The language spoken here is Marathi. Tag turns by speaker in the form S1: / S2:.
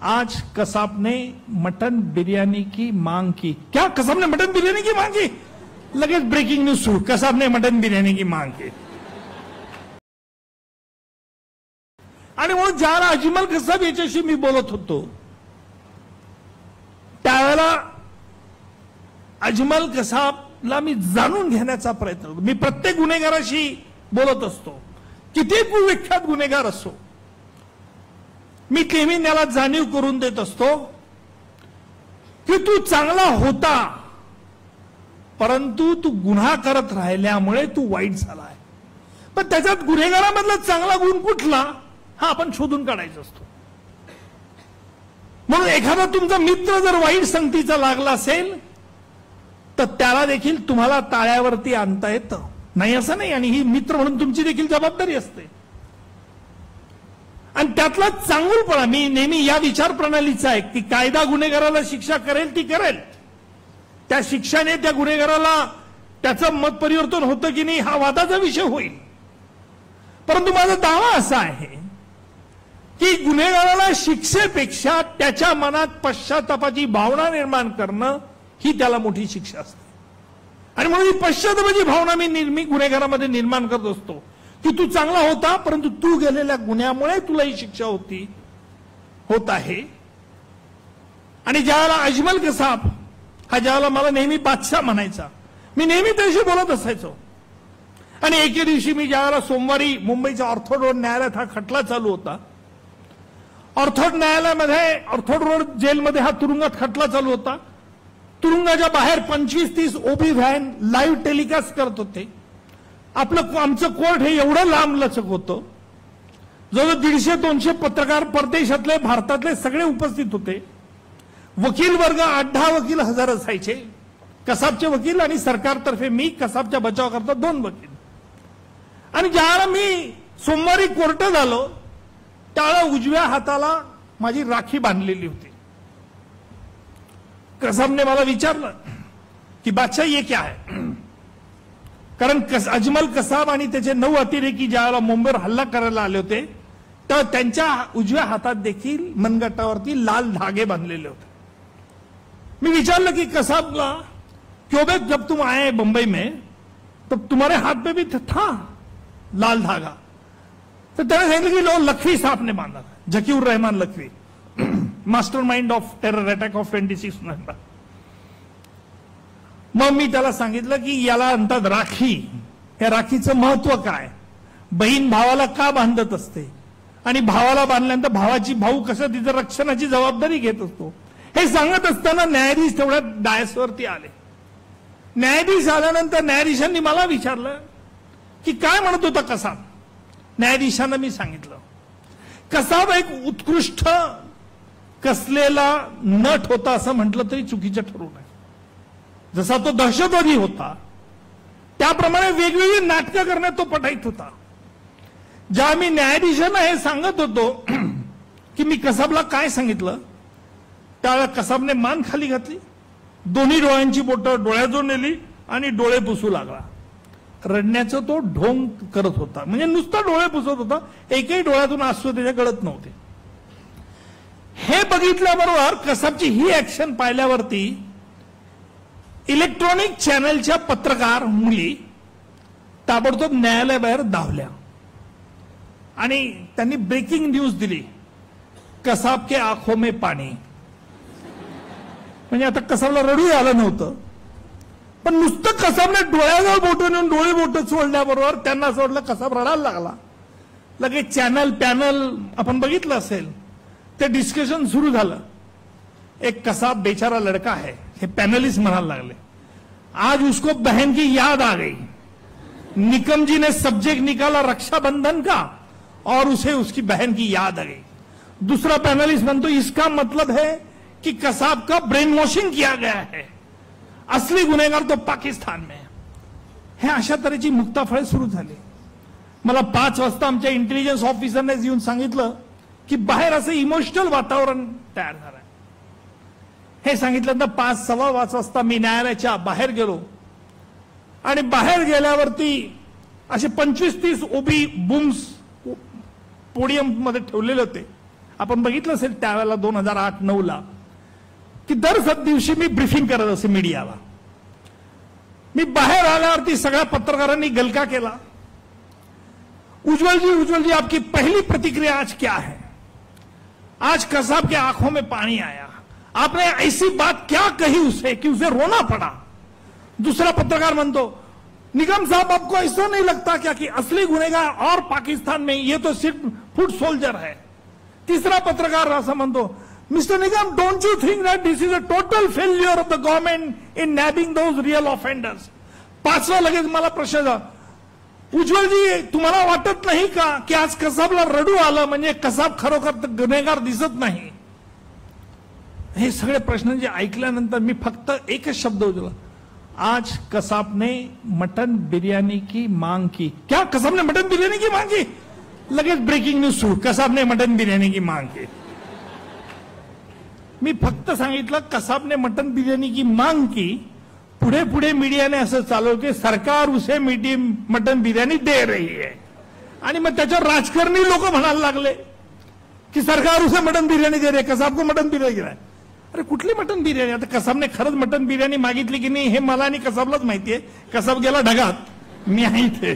S1: आज कसाब ने मटन बिरयानी की मांग की। क्या कसाब ने मटन बिरयानी की मांग की? लगेच ब्रेकिंग न्यूज सुरू, कसाब ने मटन बिर्याणी की मांग की। आणि म्हणून ज्याला अजमल कसाब याच्याशी मी बोलत होतो त्यावेळेला अजमल कसाबला मी जाणून घेण्याचा प्रयत्न करतो। मी प्रत्येक गुन्हेगाराशी बोलत असतो, किती कुविख्यात गुन्हेगार असो, मी नेहमी त्याला जाणीव करून देत असतो की तू चांगला होता, परंतु तू गुन्हा करत राहिल्यामुळे तू वाईट झालाय। पण त्याच्यात गुन्हेगारामधला चांगला गुण कुठला हा आपण शोधून काढायचा असतो। म्हणून एखादा तुमचा मित्र जर वाईट संगतीचा लागला असेल तर त्याला देखील तुम्हाला ताळ्यावरती आणता येतं, नाही असं नाही, आणि ही मित्र म्हणून तुमची देखील जबाबदारी असते। आणि त्यातला चांगुलपणा, मी नेहमी या विचार प्रणालीचा आहे की कायदा गुन्हेगाराला शिक्षा करेल ती करेल, त्या शिक्षाने त्या गुन्हेगाराला त्याचं मत परिवर्तन होतं की नाही हा वादाचा विषय होईल। परंतु माझा दावा असा आहे की गुन्हेगाराला शिक्षेपेक्षा त्याच्या मनात पश्चातापाची भावना निर्माण करणं ही त्याला मोठी शिक्षा असते। आणि म्हणून ही पश्चातापाची भावना मी गुन्हेगारामध्ये निर्माण करत असतो की तू चांगला होता, परंतु तू गेलेल्या गुन्ह्यामुळे तुला ही शिक्षा होत आहे। आणि ज्याला अजमल कसाब हा ज्याला मला नेहमी बादशाह म्हणायचा, मी नेहमी त्याशी बोलत असायचो। आणि एके दिवशी मी ज्यावेळेला सोमवारी मुंबईच्या ऑर्थोड रोड न्यायालयात हा खटला चालू होता, ऑर्थोड न्यायालयामध्ये ऑर्थोड रोड जेलमध्ये हा तुरुंगात खटला चालू होता। तुरुंगाच्या बाहेर 25-30 ओबी व्हॅन लाईव्ह टेलिकास्ट करत होते। आमचं कोर्ट हे एवढं लांब लचक होतं, जवळजवळ 150-200 पत्रकार परदेशातले भारतातले सगळे उपस्थित होते। वकील वर्ग 8-10 वकील हजर असायचे, कसाबचे वकील आणि सरकारतर्फे मी, कसाबच्या बचावाकरता 2 वकील। आणि ज्यावेळेला मी सोमवारी कोर्टात आलो त्यावेळेला उजव्या हाताला माझी राखी बांधलेली होती। कसाबने मला विचारलं की बादशाह ये क्या है, कारण अजमल कसाब आणि त्याचे 9 अतिरेकी ज्यावेळेला मुंबईवर हल्ला करायला आले होते तर त्यांच्या उजव्या हातात देखील मनगटावरती लाल धागे बांधलेले होते। मी विचारलं की कसाबला, क्यों बे जब तुम आए बंबई में तो तुम्हारे हाथ पे भी था लाल धागा? तो त्याने सांगितलं की लो लखवी साहब ने बांधा था, Zakiur Rahman Lakhvi, mastermind of terror attack of 26 November. मग मी त्याला सांगितलं की याला म्हणतात राखी, या राखीचं महत्व काय, बहीण भावाला का बांधत असते, आणि भावाला बांधल्यानंतर भाऊ कसं तिचं रक्षणाची जबाबदारी घेत असतो, हे सांगत असताना न्यायाधीश तेवढ्या डायसवरती आले। न्यायाधीश आल्यानंतर न्यायाधीशांनी मला विचारलं की काय म्हणत होता कसाब। न्यायाधीशांना मी सांगितलं कसाब एक उत्कृष्ट कसलेला नट होता असं म्हटलं तरी चुकीचं ठरू नये। जसा तो दहशतवादी होता त्याप्रमाणे वेगवेगळी नाटकं करण्यात तो पटाईत होता। ज्या मी न्यायाधीशांना हे सांगत होतो की मी कसाबला काय सांगितलं, त्यावेळेला कसाबने मान खाली घातली, दोन्ही डोळ्यांची बोटं डोळ्याजवळ नेली आणि डोळे पुसू लागला। रडण्याचं तो ढोंग करत होता, म्हणजे नुसता डोळे पुसत होता, एकही डोळ्यातून अश्रू त्याच्या गळत नव्हते। हे बघितल्याबरोबर कसाबची ही ऍक्शन पाहिल्यावरती इलेक्ट्रॉनिक चॅनलच्या पत्रकार मुली ताबडतोब न्यायालयाबाहेर धावल्या आणि त्यांनी ब्रेकिंग न्यूज दिली, कसाब के आंखों में पाणी। म्हणजे आता कसाबला रडू आलं नव्हतं, पण नुसतं कसाबने डोळ्याजवळ बोटं नेऊन डोळे बोटं चोळल्याबरोबर त्यांना असं वाटलं कसाब रडायला लागला। लगेच चॅनल पॅनल आपण बघितलं असेल ते डिस्कशन सुरू झालं। एक कसाब बेचारा लड़का है, हे पैनलिस्ट म्हणायला लागले, आज उसको बहन की याद आ गई, निकम जी ने सब्जेक्ट निकाला रक्षाबंधन का और उसे उसकी बहन की याद आ गई। दूसरा पैनलिस्ट म्हणतो इसका मतलब है कि कसाब का ब्रेन वॉशिंग किया गया है, असली गुन्हेगार तो पाकिस्तान में। हे अशा तऱ्हेची मुक्ताफळे सुरू झाली। मला 5 वाजता आमच्या इंटेलिजन्स ऑफिसरने येऊन सांगितलं की बाहेर असं इमोशनल वातावरण तयार झालंय। हे सांगितल्यानंतर 5-5:15 वाजता मी न्यायालयाच्या बाहेर गेलो आणि बाहेर गेल्यावरती असे 25-30 ओबी बूम्स पोडियम मध्ये ठेवलेले होते आपण बघितलं असेल त्यावेळेला 2008-9ला की दर दिवशी मी ब्रीफिंग करत असे मीडियाला. मी बाहेर आल्यावरती सगळ्या पत्रकारांनी गलका केला. उज्जवल जी आपकी पहली प्रतिक्रिया आज क्या है? आज कसाब के आंखों में पानी आया. आपने ऐसी बात क्या कही उसे कि उसे रोना पड़ा. दूसरा पत्रकार म्हणतो, निगम साहब आपको ऐसा नहीं लगता क्या कि असली गुनेगार और पाकिस्तान में, ये तो सिर्फ फुट सोल्जर है. तीसरा पत्रकार असं म्हणतो, mister Nigam, don't you think that this is a total failure of the government in nabbing those real offenders. पाचवा लगेच मला प्रश्न, उज्ज्वलजी तुम्हाला वाटत नाही का की आज कसाबला रडू आलं म्हणजे कसाब खरोखर गुन्हेगार दिसत नाही? हे सगळे प्रश्न जे ऐकल्यानंतर मी फक्त एकच शब्द उजवला, आज कसाब ने मटन बिरयानी की मांग की. क्या कसाब ने मटन बिरयानी की मांग की? लगेच ब्रेकिंग न्यूज सुरू, कसाब ने मटन बिरयानी की मांग की. मी फक्त सांगितलं कसाब ने मटन बिरयानी की मांग की. पुढे पुढे मीडियाने असं चालवलं की सरकार उसे मटन बिर्याणी दे रही है. आणि मग त्याच्यावर राजकारणी लोक म्हणायला लागले की सरकार उसे मटन बिर्याणी दे रही है, कसाब को मटन बिर्याणी दिलाय. अरे कुठली मटन बिर्याणी? आता कसाबने खरंच मटन बिर्याणी मागितली की नाही हे मला आणि कसाबलाच माहितीये. कसाब गेला ढगात, मी आहे इथे.